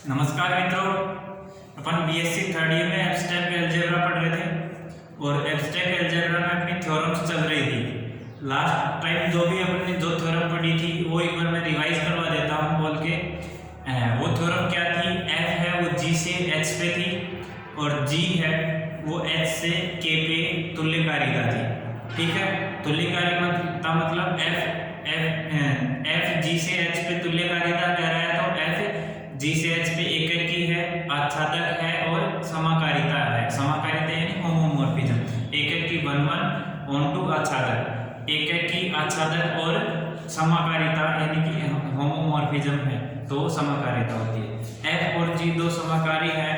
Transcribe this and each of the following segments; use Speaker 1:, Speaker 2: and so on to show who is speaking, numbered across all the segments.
Speaker 1: नमस्कार मित्रों, अपन BSc third year में एब्स्ट्रैक्ट अलजेब्रा पढ़ रहे थे और एब्स्ट्रैक्ट अलजेब्रा में अपनी थ्योरम्स चल रही थी। लास्ट टाइम जो भी अपने जो थ्योरम पढ़ी थी वो एक बार मैं रिवाइज करवा देता हूँ बोल के। वो थ्योरम क्या थी? एफ है वो जी से एच पे थी और जी है वो एच से के पे तुल्यकारिता थी। ठीक है, तुल्यकारिता मतलब एफ जी से एच पे तुल्यकारिता कह रहा है तो एफ जी से एच पे एकक की है, आच्छादक है और समाकारिता है। समाकारिता यानी होमोमॉर्फिज्म। एकक की 1 1 ऑन आच्छादक, एकक की आच्छादक और समाकारिता यानी कि होमोमॉर्फिज्म है तो समाकारिता होती है। एफ और जी दो समाकारी है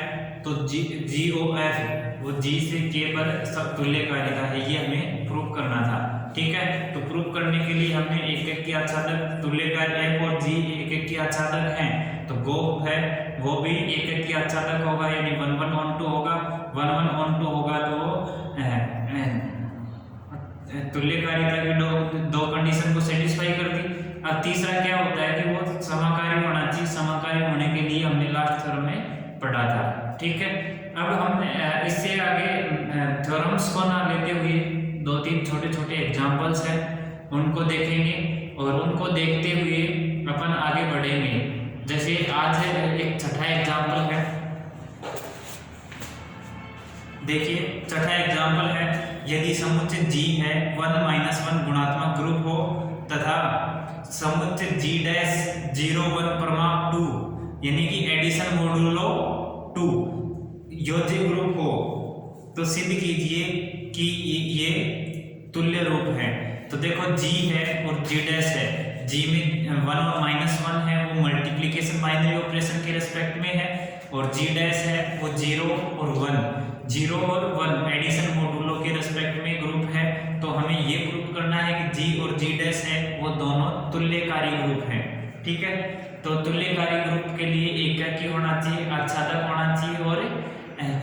Speaker 1: तो जी ओ एफ वो जी से के पर सब तुल्यकारिता है, ये हमें प्रूव करना था। ठीक है, तो प्रूव करने के लिए हमने एकक की आच्छादक तुल्यकारी एफ और जी एकक की आच्छादक हैं तो गो है वो भी एकक की आच्छादक होगा यानी 1 1 ऑन 2 होगा। 1 1 ऑन 2 होगा तो तुल्यकारिता की दो कंडीशन को सेटिस्फाई कर दी। अब तीसरा क्या होता है कि वो समाकारी होना चाहिए। समाकारी होने के लिए हमने लास्ट थ्योरम में पढ़ा था। ठीक है, अब हम इससे आगे थ्योरम्स को ना लेते हुए 2-3 छोटे छोटे एग्जांपल्स हैं उनको देखेंगे और उनको देखते हुए अपन आगे बढ़ेंगे। जैसे आज एक छठा एग्जांपल है, देखिए छठा एग्जांपल है, यदि समुच्चय G है 1 -1 गुणात्मक ग्रुप हो तथा समुच्चय G डैश 0 1 परमाप 2 यानी कि एडिशन मोडुलो 2 योज्य ग्रुप हो तो सिद्ध कीजिए कि ये तुल्य रूप है। तो देखो G है और G डैश है, G में 1 और -1 है वो मल्टीप्लिकेशन बाइनरी ऑपरेशन के रेस्पेक्ट में है और G डैश है वो 0 और 1 एडिशन मोडुलो के रेस्पेक्ट में ग्रुप है। तो हमें ये प्रूव करना है कि G और G डैश है वो दोनों तुल्यकारी ग्रुप हैं। ठीक है, तो तुल्यकारी ग्रुप के लिए एककी होना चाहिए, आच्छादक होना चाहिए और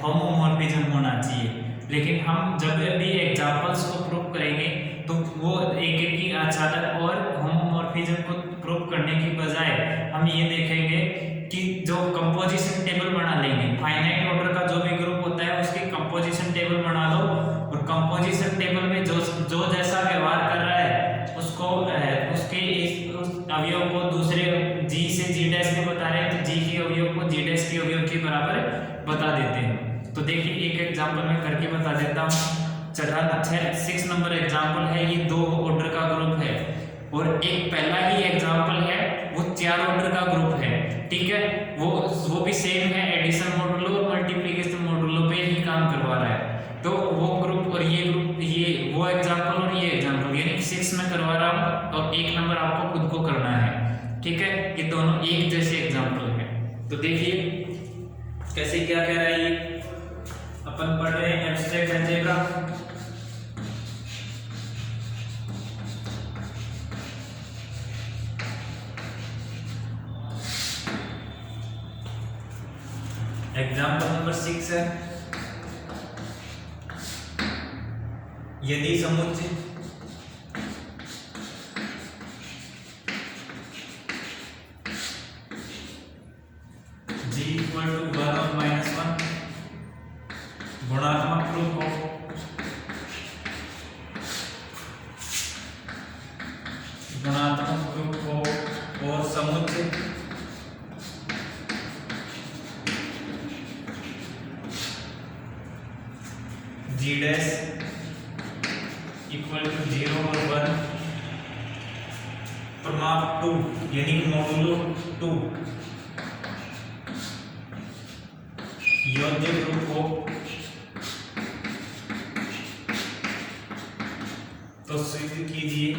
Speaker 1: होमोमॉर्फिज्म होना चाहिए। लेकिन हम जब भी एग्जांपल्स को प्रूव करेंगे तो वो एकक की आच्छादक और होमोमॉर्फिज्म को प्रूव करने की बजाय हम ये देखेंगे कि जो कंपोजिशन टेबल बना लेंगे। फाइनाइट ऑर्डर का जो भी ग्रुप होता है उसकी कंपोजिशन टेबल बना लो और कंपोजिशन टेबल में जो जैसा व्यवहार कर रहा है उसको उसके उस अवयव को दूसरे G से G डैश में बता रहे हैं तो G के अवयव को G डैश के अवयव के बराबर बता देते हैं। तो देखिए एक एग्जांपल में करके बता देता हूँ। चला 6 नंबर एग्जांपल है, ये 2 ऑर्डर का ग्रुप है और एक पहला ही एग्जांपल है वो 4 ऑर्डर का ग्रुप है। ठीक है, वो भी सेम है, एडिशन मॉडुलो और मल्टीप्लिकेशन मॉडुलो पे ही काम करवा रहा है। तो वो ग्रुप और ये ग्रुप, ये वो एग्जांपल और ये एग्जांपल यानी कि 6 में करवा रहा हूँ और 1 नंबर आपको खुद को करना है। ठीक है, ये दोनों एक जैसे एग्जांपल है। तो देखिए कैसे क्या कह रहा है ये, अपन पढ़ रहे हैं एब्स्ट्रैक्ट अलजेब्रा। एग्जांपल नंबर 6 है, यदि समुच्चय G = 1 और -1 गुणात्मक ग्रुप हो और समुच्चय G डैश = 0 और 1 परमाप 2 यानी मोडुलो 2 योज्य ग्रुप हो तो सिद्ध कीजिए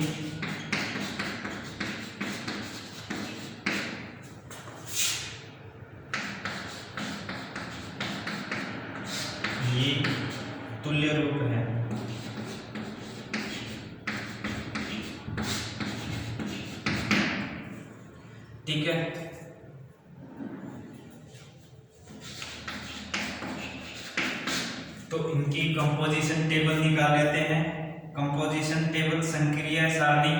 Speaker 1: ये तुल्य रूप है। ठीक है, तो इनकी कंपोजिशन टेबल निकाल लेते हैं। कंपोजिशन टेबल संक्रिया सारणी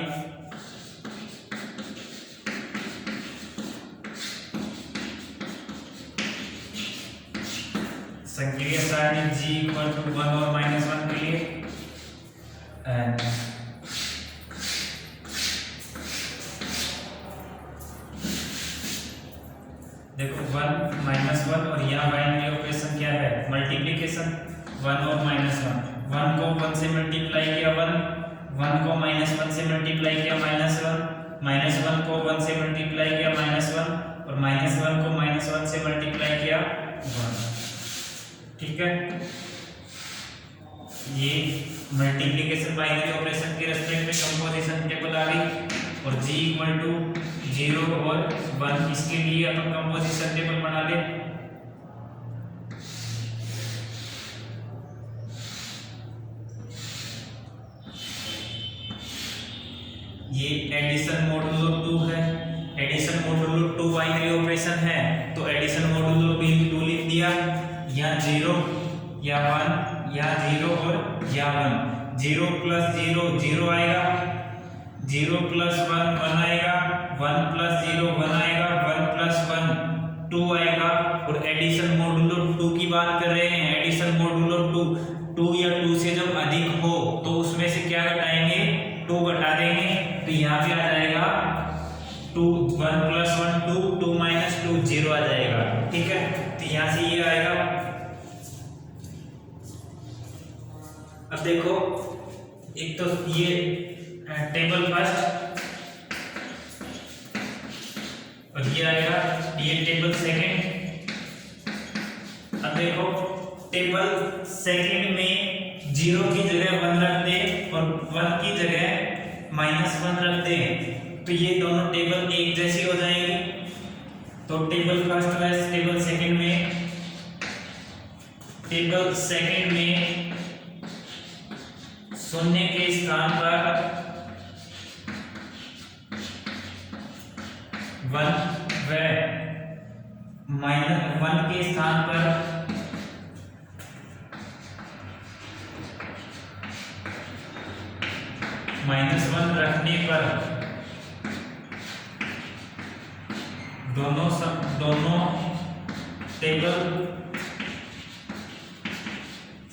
Speaker 1: संकीर्ण सारणी g इक्वल टू 1 और -1 के लिए देखो 1 -1 और यहाँ बाइनरी ऑपरेशन क्या है, मल्टीप्लिकेशन। 1 और -1, 1 को 1 से मल्टीप्लाई किया 1, 1 को -1 से मल्टीप्लाई किया -1, -1 को 1 से मल्टीप्लाई किया -1 और -1 को -1 से मल्टीप्लाई किया 1। ठीक है, ये मल्टीप्लिकेशन बाइनरी ऑपरेशन के रेस्पेक्ट में कंपोजिशन टेबल आ गई। और g इक्वल टू 0 और 1, इसके लिए अपन कंपोजिशन टेबल बना ले। ये एडिशन मॉडुलो 2 है, एडिशन मॉडुलो 2 बाइनरी ऑपरेशन है, तो एडिशन मॉडुलो 2 लिख दिया। या 0 या 1 या 0 और या 1, 0 प्लस 0 0 आएगा, 0 प्लस 1 1 आएगा, 1 प्लस 0 1 आएगा, 1 प्लस 1 2 आएगा। और एडिशन मॉडुलो 2 की बात कर रहे हैं, एडिशन मॉडुलो 2 या 2 से जब अधिक हो तो उसमें से क्या घटाएंगे, 2 घटा देंगे, तो यहाँ पे आ जाएगा 2 1 प्लस 1 2, 2 माइनस 2 0 आ जाएगा। ठीक है, तो यहाँ से ये आएगा। अब देखो, एक तो ये टेबल फर्स्ट और ये आएगा ये टेबल सेकंड। अब देखो, टेबल सेकंड में 0 की जगह 1 रख दे और 1 की जगह -1 रख दे, तो ये दोनों टेबल एक जैसी हो जाएंगी। तो table first versus table second में, टेबल सेकंड में शून्य के स्थान पर 1 व -1 के स्थान पर -1 रखने पर दोनों टेबल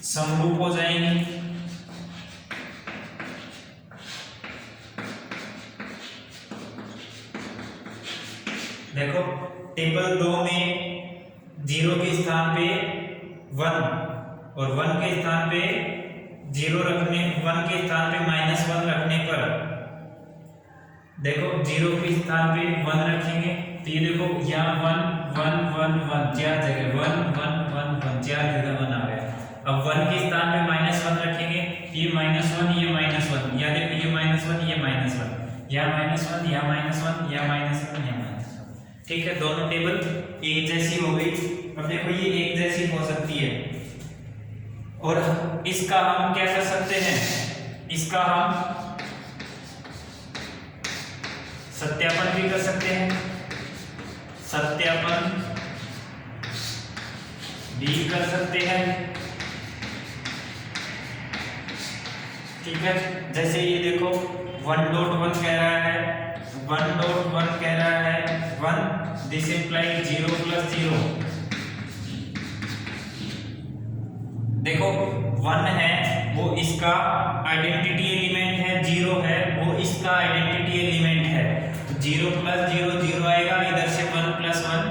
Speaker 1: समरूप हो जाएंगी। देखो, टेबल 2 में 0 के स्थान पे 1 और 1 के स्थान पे 0 रखने, 1 के स्थान पे -1 रखने पर देखो 0 के स्थान पे 1 रखेंगे, तो ये देखो यहाँ 1 1 1 1 4 जगह 1 1 1 1 4 जगह 1 आ गया। अब 1 के स्थान पे -1 रखेंगे, ये -1 ये -1, या देखो ये -1 ये -1, यहाँ -1 यहाँ -1 यहाँ -1 यहाँ -1। ठीक है, दोनों टेबल एक जैसी हो गई। अब देखो ये एक जैसी हो सकती है, और इसका हम क्या कर सकते हैं, इसका हम सत्यापन भी कर सकते हैं, सत्यापन भी कर सकते हैं। ठीक है, जैसे ये देखो 1.1 कह रहा है, 1.1 कह रहा है 1, दिस इम्प्लाइज 0 प्लस 0। देखो 1 है वो इसका आइडेंटिटी एलिमेंट है, 0 है वो इसका आइडेंटिटी एलिमेंट है। तो 0 प्लस 0 0 आएगा, इधर से 1 प्लस 1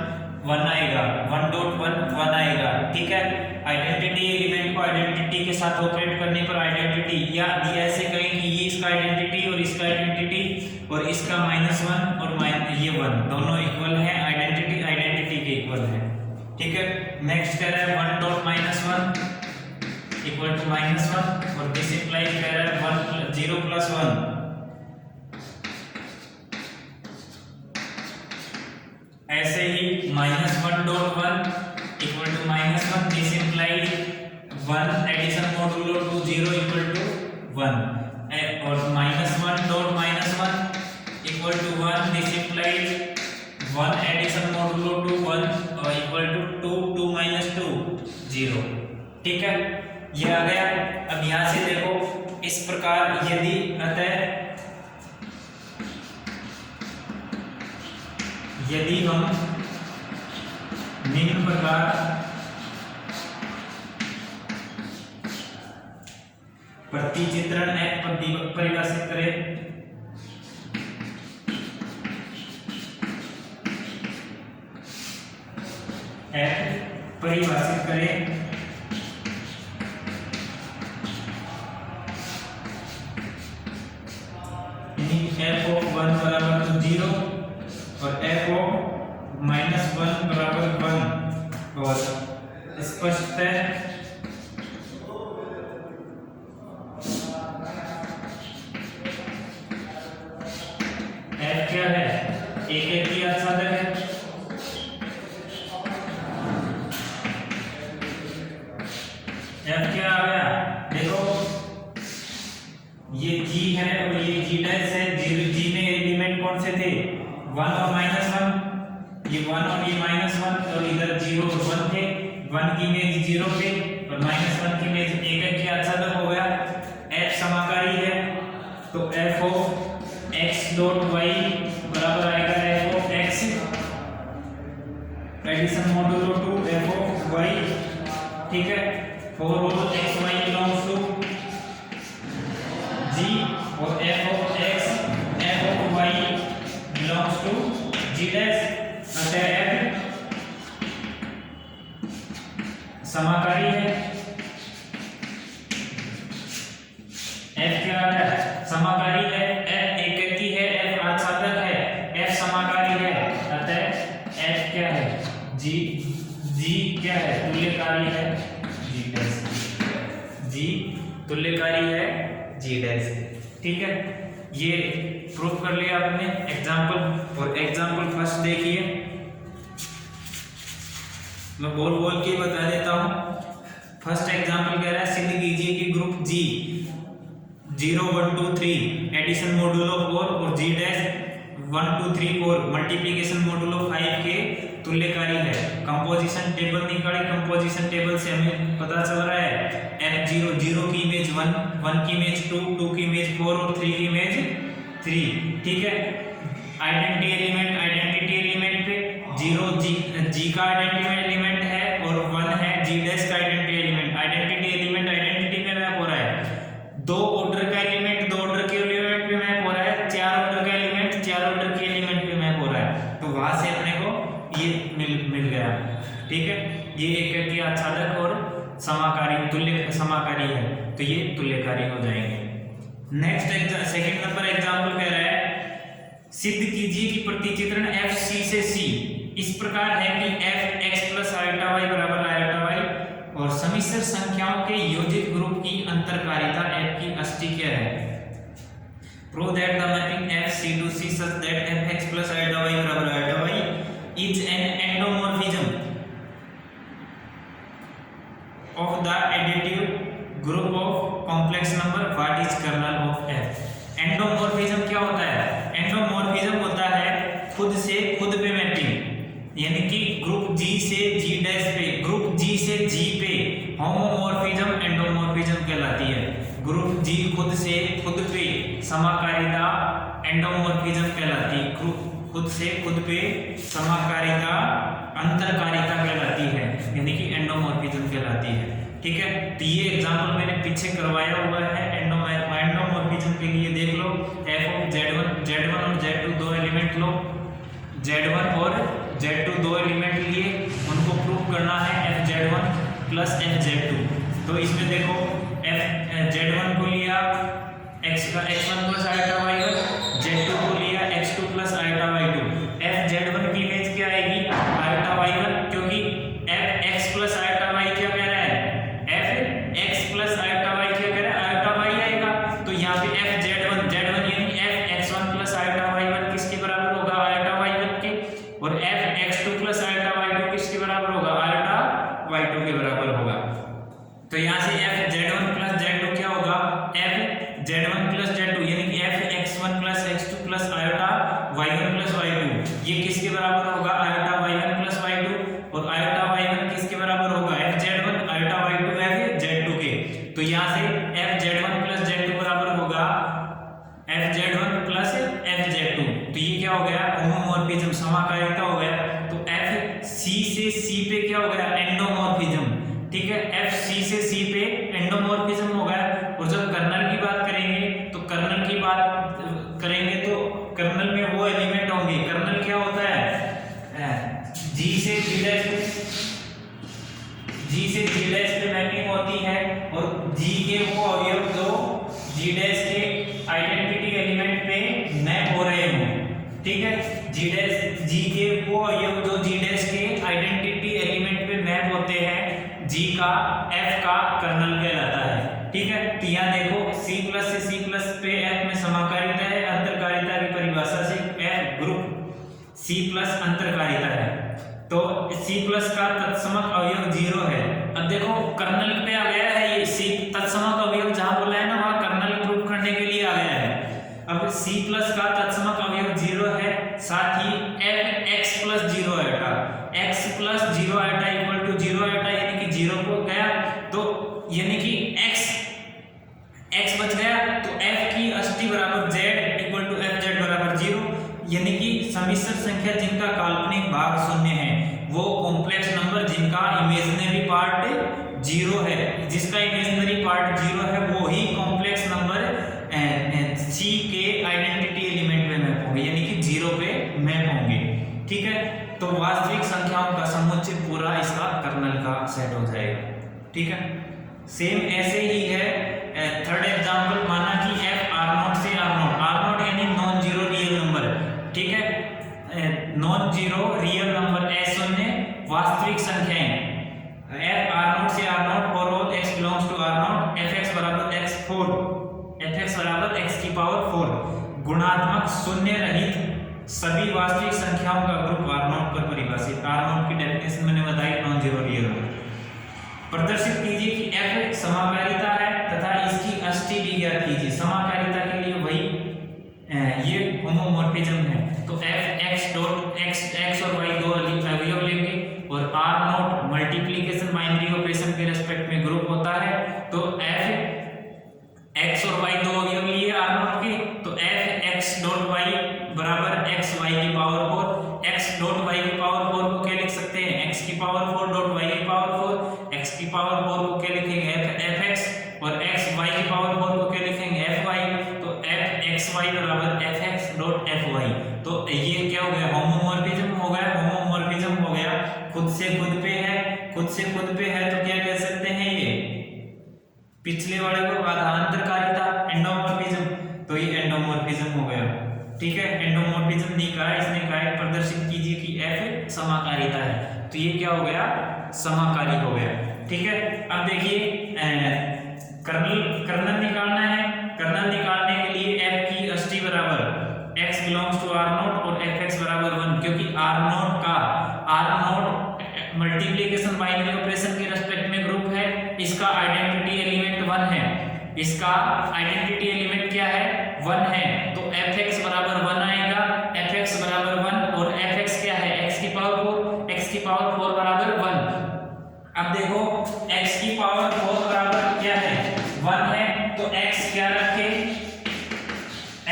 Speaker 1: 1 आएगा, 1.1 1 आएगा। ठीक है, आइडेंटिटी एलिमेंट को आइडेंटिटी के साथ ऑपरेट करने पर आइडेंटिटी, या ऐसे कहें कि ये इसका आइडेंटिटी और इसका आइडेंटिटी और इसका -1 और ये 1 दोनों इक्वल है, आइडेंटिटी के इक्वल है। ठीक है, नेक्स्ट कह रहा है 1.-1 इक्वल टू -1 और दिस इम्प्लाइज कह रहा है 0 प्लस 1। ऐसे ही -1.1 equal to -1, this implies 1 addition modulo 2 0 equal to 1, और -1.-1 equal to 1, this implies 1 addition modulo 2 1 equal to 2 2 minus 2 0। ठीक है, ये आ गया। अब यहां से देखो, इस प्रकार यदि अतः यदि हम निम्न प्रकार प्रतिचित्रण F परिभाषित करें। F परिभाषित करें f of 1 बराबर तो 0 और f of -1 बराबर 1 और स्पष्ट है f क्या है, एक की साधन है। f क्या आ गया, देखो ये g है और ये g डैश है। g में एलिमेंट कौन से थे, 1 और -1, ये 1 और ये -1 और इधर 0 और 1 थे। 1 की इमेज 0 पे और -1 की इमेज एक के आच्छादन हो गया। f समाकारी है तो f of x dot y बराबर आएगा f of x addition modulo 2 f of y, ठीक है। For all x y belongs to G और f of x f of y belongs to G dash, अतः f समाकारी है। f क्या है, समाकारी है। f एककी है, f आच्छादक है, f समाकारी है, अतः f क्या है, G क्या है, तुल्यकारी है G dash, G तुल्यकारी है G डैश, ठीक है। ये प्रूफ कर लिया आपने एग्जांपल। और एग्जांपल फर्स्ट देखिए, मैं बोल के बता देता हूं। फर्स्ट एग्जांपल कह रहा है सिद्ध कीजिए कि ग्रुप G 0 1 2 3 एडिशन मॉडुलो 4 और G डैश 1 2 3 4 मल्टीप्लिकेशन मॉडुलो 5 के तुल्यकारी है। कंपोजिशन टेबल निकाले, कंपोजिशन टेबल से हमें पता चल रहा है f0 0 की इमेज 1 1 की इमेज 2 2 की इमेज 4 और 3 की इमेज 3, ठीक है। आइडेंटिटी एलिमेंट पे 0 g का आइडेंटिटी एलिमेंट है और 1 है g डैश का identity element. Identity element identity में मैप हो रहा है, 2 ऑर्डर का एलिमेंट 2 ऑर्डर के एलिमेंट पे मैप हो रहा है, 4 ऑर्डर का एलिमेंट 4 ऑर्डर के एलिमेंट पे मैप हो रहा है। तो वहां से अपने को ये मिल गया, ठीक है। ये एक के आच्छादक और समाकारी तुल्य समाकारी है, तो ये तुल्यकारी हो जाएंगे। नेक्स्ट सेकंड नंबर एग्जांपल कह रहा है सिद्ध कीजिए कि प्रतिचित्रण f c से c इस प्रकार है कि f x plus iota y बराबर आयोटा y और समिश्र संख्याओं के योजित ग्रुप की अंतरकारिता f की अष्टी क्या है। Prove that the mapping f c to c such that f x plus iota y बराबर iota y is an endomorphism of the additive group of complex number. What is kernel of f? एंडोमॉर्फिज्म क्या होता है, एंडोमॉर्फिज्म होता है खुद से खुद पे मैपिंग, यानी कि ग्रुप G से G डैश पे, ग्रुप G से G पे होमोमॉर्फिज्म एंडोमॉर्फिज्म कहलाती है। ग्रुप G खुद से खुद पे समाकारिता एंडोमॉर्फिज्म कहलाती है। ग्रुप खुद से खुद पे समाकारिता अंतरकारिता कहलाती है, यानी कि एंडोमॉर्फिज्म कहलाती है, ठीक है। तो ये एग्जांपल मैंने पीछे करवाया हुआ है एंडोमॉर्फिज्म के लिए, देख लो। f ऑफ z1 और z2 दो एलिमेंट लो, z1 और z2 दो एलिमेंट लिए, उनको प्रूव करना है fz1 प्लस fz2। तो इसमें देखो z1 को लिया x1 plus iota y1, z2 को लिया x2 plus iota y2। fz1 की इमेज क्या आएगी, आयोटा y1, क्योंकि fx प्लस आयोटा y क्या कह रहा है, fx प्लस आयोटा y क्या कह रहा है, आयोटा y आएगा। तो यहाँ पे fz1 यानी fx1 प्लस आयोटा y1 किसके बराबर होगा, आयोटा y1 के, और fx2 प्लस आयोटा y2 किसके बराबर होगा, आयोटा y2 के बराबर होगा। तो यहाँ से fz1 प्लस z2 क्या होगा, fz1 प्लस z2 यानी कि fx1 plus x2 plus iota y1 plus y2 ये किसके बराबर होगा, आयोटा y1 प्लस y2, और आयोटा y1 किसके बराबर होगा, fz1 आयोटा y2 fz2 के। तो यहाँ से fz1 प्लस z2 बराबर होगा fz1 प्लस fz2। तो ये क्या हो गया, होमोमॉर्फिज्म समाकारिता हो गया। तो f c से c पे क्या हो गया, एंडोमॉर्फिज्म, ठीक है। f c से c पे एंडोमॉर्फिज्म हो गया। और जब जी के वो अवयव जो जी डैश के आइडेंटिटी एलिमेंट पे मैप हो रहे हो, ठीक है, जी के वो अवयव जो जी डैश के आइडेंटिटी एलिमेंट पे मैप होते हैं, जी का एफ का कर्नल कहलाता है, ठीक है। तो यहाँ देखो C प्लस से C प्लस पे F में समाकारिता है, अंतरकारिता की परिभाषा से F ग्रुप C प्लस अंतरकारिता है, तो C प्लस का तत्समक अवयव 0 है। अब देखो कर्नल पे आ गया है ये C तत्समक अवयव, जहां बोला है ना वहां कर्नल प्रूफ करने के लिए आ गया है। अब C प्लस का तत्समक अवयव 0 है, साथ ही F x प्लस 0 आएगा, x प्लस 0 आएगा इक्वल टू 0 आएगा, यानी कि 0 को गया तो यानी कि x बच गया, तो f की अष्टी बराबर z equal to f z बराबर 0, यानी कि सम्मिश्र संख्या जिनका काल्पनिक भाग शून्य है वो कॉम्प्लेक्स नंबर जिनका इमेजिनरी पार्ट 0 है, जिसका इमेजिनरी पार्ट 0 है वो ही कॉम्प्लेक्स नंबर C के आइडेंटिटी एलिमेंट में मैप होंगे, यानी कि 0 पे मैप होंगे, ठीक है। तो वास्तविक संख्याओं का समुच्चय पूरा इसका कर्नल का सेट हो जाएगा, ठीक है। सेम ऐसे ही है थर्ड एग्जांपल, माना कि f r0 से r0 यानी नॉन जीरो रियल नंबर, ठीक है, नॉन जीरो रियल नंबर शून्य वास्तविक संख्याएं f r0 से r0 for all x belongs to r0 fx बराबर x4 fx बराबर x की पावर 4 गुणात्मक शून्य रहित सभी वास्तविक संख्याओं का ग्रुप r0 पर परिभाषित। r0 की डेफिनेशन मैंने बताई, नॉन जीरो रियल नंबर। प्रदर्शित कीजिए कि f समाकारिता है तथा इसकी अष्टी भी ज्ञात कीजिए। समाकारिता के लिए वही ये होमोमॉर्फिज्म है, तो f x डॉट x और y दो अवयव लेंगे और r0 मल्टीप्लिकेशन बाइनरी ऑपरेशन के रेस्पेक्ट में ग्रुप होता है, तो f x और y दो अवयव लिए r0 के, तो f x डॉट y बराबर x y की पावर 4, x डॉट y की पावर 4 को क्या लिख सकते हैं, x की पावर 4 डॉट y की पावर 4, x की पावर 4 को क्या लिखेंगे fx और x y की पावर 4 को क्या लिखेंगे fy, तो fxy बराबर fx डॉट fy। तो ये क्या हो गया, होमोमॉर्फिज्म हो गया, होमोमॉर्फिज्म हो गया, खुद से खुद पे है, खुद से खुद पे है, तो क्या कह सकते हैं ये पिछले वाले को आधांतरकारिता एंडोमॉर्फिज्म, तो ये एंडोमॉर्फिज्म हो गया, ठीक है। एंडोमॉर्फिज्म नहीं कहा, इसने कहा प्रदर्शित कीजिए कि f समाकारिता है, तो ये क्या हो गया, समाकारी हो गया, ठीक है। अब देखिए कर्नल निकालना है, कर्नल निकालने के लिए f की अष्टी बराबर x बिलोंग्स टू r0 और fx बराबर 1, क्योंकि r0 मल्टीप्लिकेशन बाइनरी ऑपरेशन के रेस्पेक्ट में ग्रुप है, इसका आइडेंटिटी एलिमेंट 1 है, इसका आइडेंटिटी एलिमेंट क्या है 1 है, तो fx बराबर 1 आएगा, fx बराबर 1 और fx क्या है x की पावर 4, x की पावर 4 बराबर 1। अब देखो x की पावर 4 बराबर क्या है 1 है, तो x क्या रखे,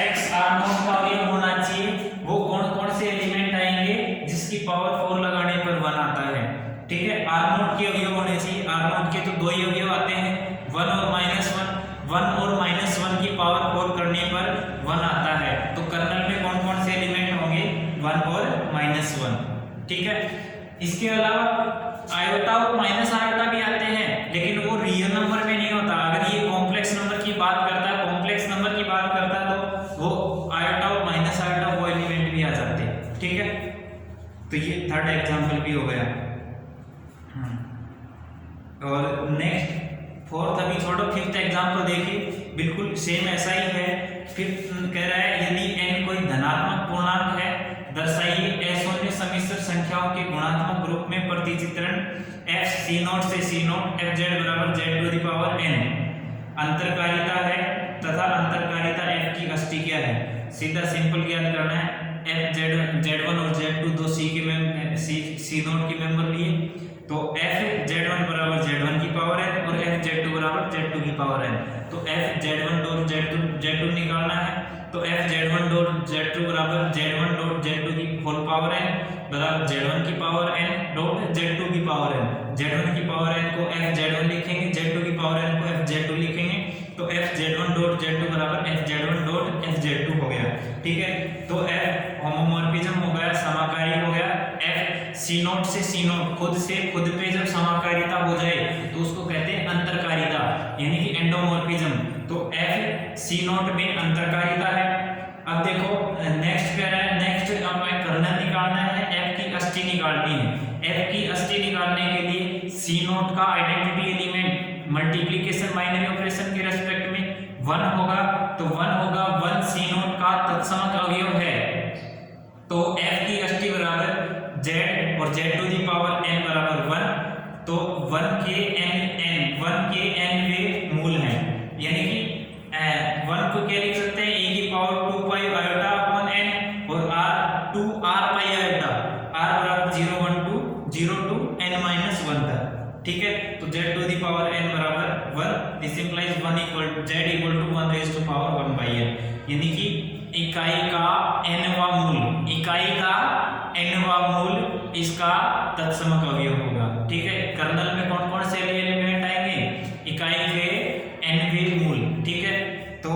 Speaker 1: x r0 का अवयव होना चाहिए, वो कौन कौन से एलिमेंट आएंगे जिसकी पावर 4 लगाने पर 1 आता है, ठीक है। r0 के अवयव होने चाहिए, r0 के तो दो ही अवयव आते हैं 1 और -1, 1 और -1 की पावर 4 करने पर 1 आता है, तो कर्नल में कौन कौन से एलिमेंट होंगे 1 और -1, ठीक है। इसके अलावा आयोटा और माइनस आयोटा भी आते हैं, लेकिन वो रियल नंबर में नहीं होता, अगर ये कॉम्प्लेक्स नंबर की बात करता है, कॉम्प्लेक्स नंबर की बात करता तो वो आयोटा और माइनस आयोटा वो एलिमेंट भी आ जाते हैं, ठीक है। तो ये थर्ड एग्जांपल भी हो गया। और नेक्स्ट फोर्थ अभी छोड़ो, फिफ्थ एग्जांपल देखिए, बिल्कुल सेम ऐसा ही है। फिफ्थ कह रहा है यदि n कोई धनात्मक पूर्णांक है, दर्शाइए अशून्य सम्मिश्र संख्याओं के गुणात्मक ग्रुप में प्रतिचित्रण f c0 से c0 fz बराबर z to the power n। अंतरकारिता है तथा अंतरकारिता f की अष्टी क्या है, सीधा सिंपल ज्ञात करना है। f z1 और z2 दो c0 के मेंबर लिए, तो f z1 बराबर z1 की पावर n और f z2 बराबर z2 की पावर n, तो f z1 डॉट z2 निकालना है, तो f z1 डॉट z2 बराबर z1 डॉट z2 की होल पावर n बराबर z1 की पावर n डॉट z2 की पावर n। z1 की पावर n को f z1 लिखेंगे, z2 की पावर n को f z2 लिखेंगे, तो f z1 डॉट z2 बराबर f z1 dot f z2 हो गया, ठीक है। तो f होमोमॉर्फिज्म हो गया, समाकारी हो गया। f c0 से c0 खुद से खुद पे जब समाकारिता हो जाए तो उसको कहते हैं अंतरकारिता, यानी कि एंडोमॉर्फिज्म, तो एफ सी नॉट में अंतरकारिता है। अब देखो नेक्स्ट कह रहा है, नेक्स्ट हमें कर्नल निकालना है, एफ की अष्टी निकालनी है। एफ की अष्टी निकालने के लिए सी नॉट का identity element multiplication binary operation के रेस्पेक्ट में 1 होगा, तो 1 होगा 1 सी नॉट का तत्समक अवयव है, तो एफ की अष्टी बराबर z और z to the power n बराबर 1, तो 1 के n वे मूल हैं, यानी कि 1 को क्या लिख सकते हैं, e की पावर 2 पाई आयोटा अपॉन n और r 2 r पाई आयोटा, r बराबर 0 1 2 0 टू n माइनस 1 तक, ठीक है। तो z to the power n बराबर 1, this implies 1 equal z equal to 1 raise to power 1 by n, यानी कि इकाई का nवां मूल, इकाई का nवां मूल इसका तत्समक अवयव होगा, ठीक है। कर्नल में कौन कौन से एलिमेंट आएंगे, इकाई के nवें मूल, ठीक है। तो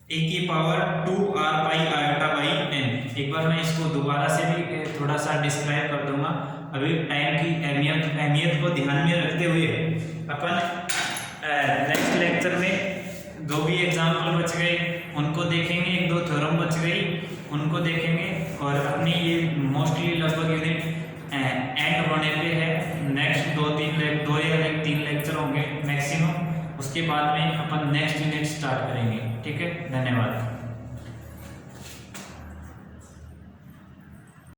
Speaker 1: e की power 2 r pi iota by n, एक बार मैं इसको दोबारा से भी थोड़ा सा डिस्क्राइब कर दूंगा। अभी टाइम की अहमियत को ध्यान में रखते हुए अपन नेक्स्ट लेक्चर में जो भी एग्जाम्पल बच गए उनको देखेंगे, एक दो थ्योरम बच गई उनको देखेंगे, और अपनी ये मोस्टली लगभग यूनिट एंड होने पे है। नेक्स्ट 2 या 3 लेक्चर होंगे मैक्सिमम, उसके बाद में अपन नेक्स्ट यूनिट स्टार्ट करेंगे, ठीक है। धन्यवाद।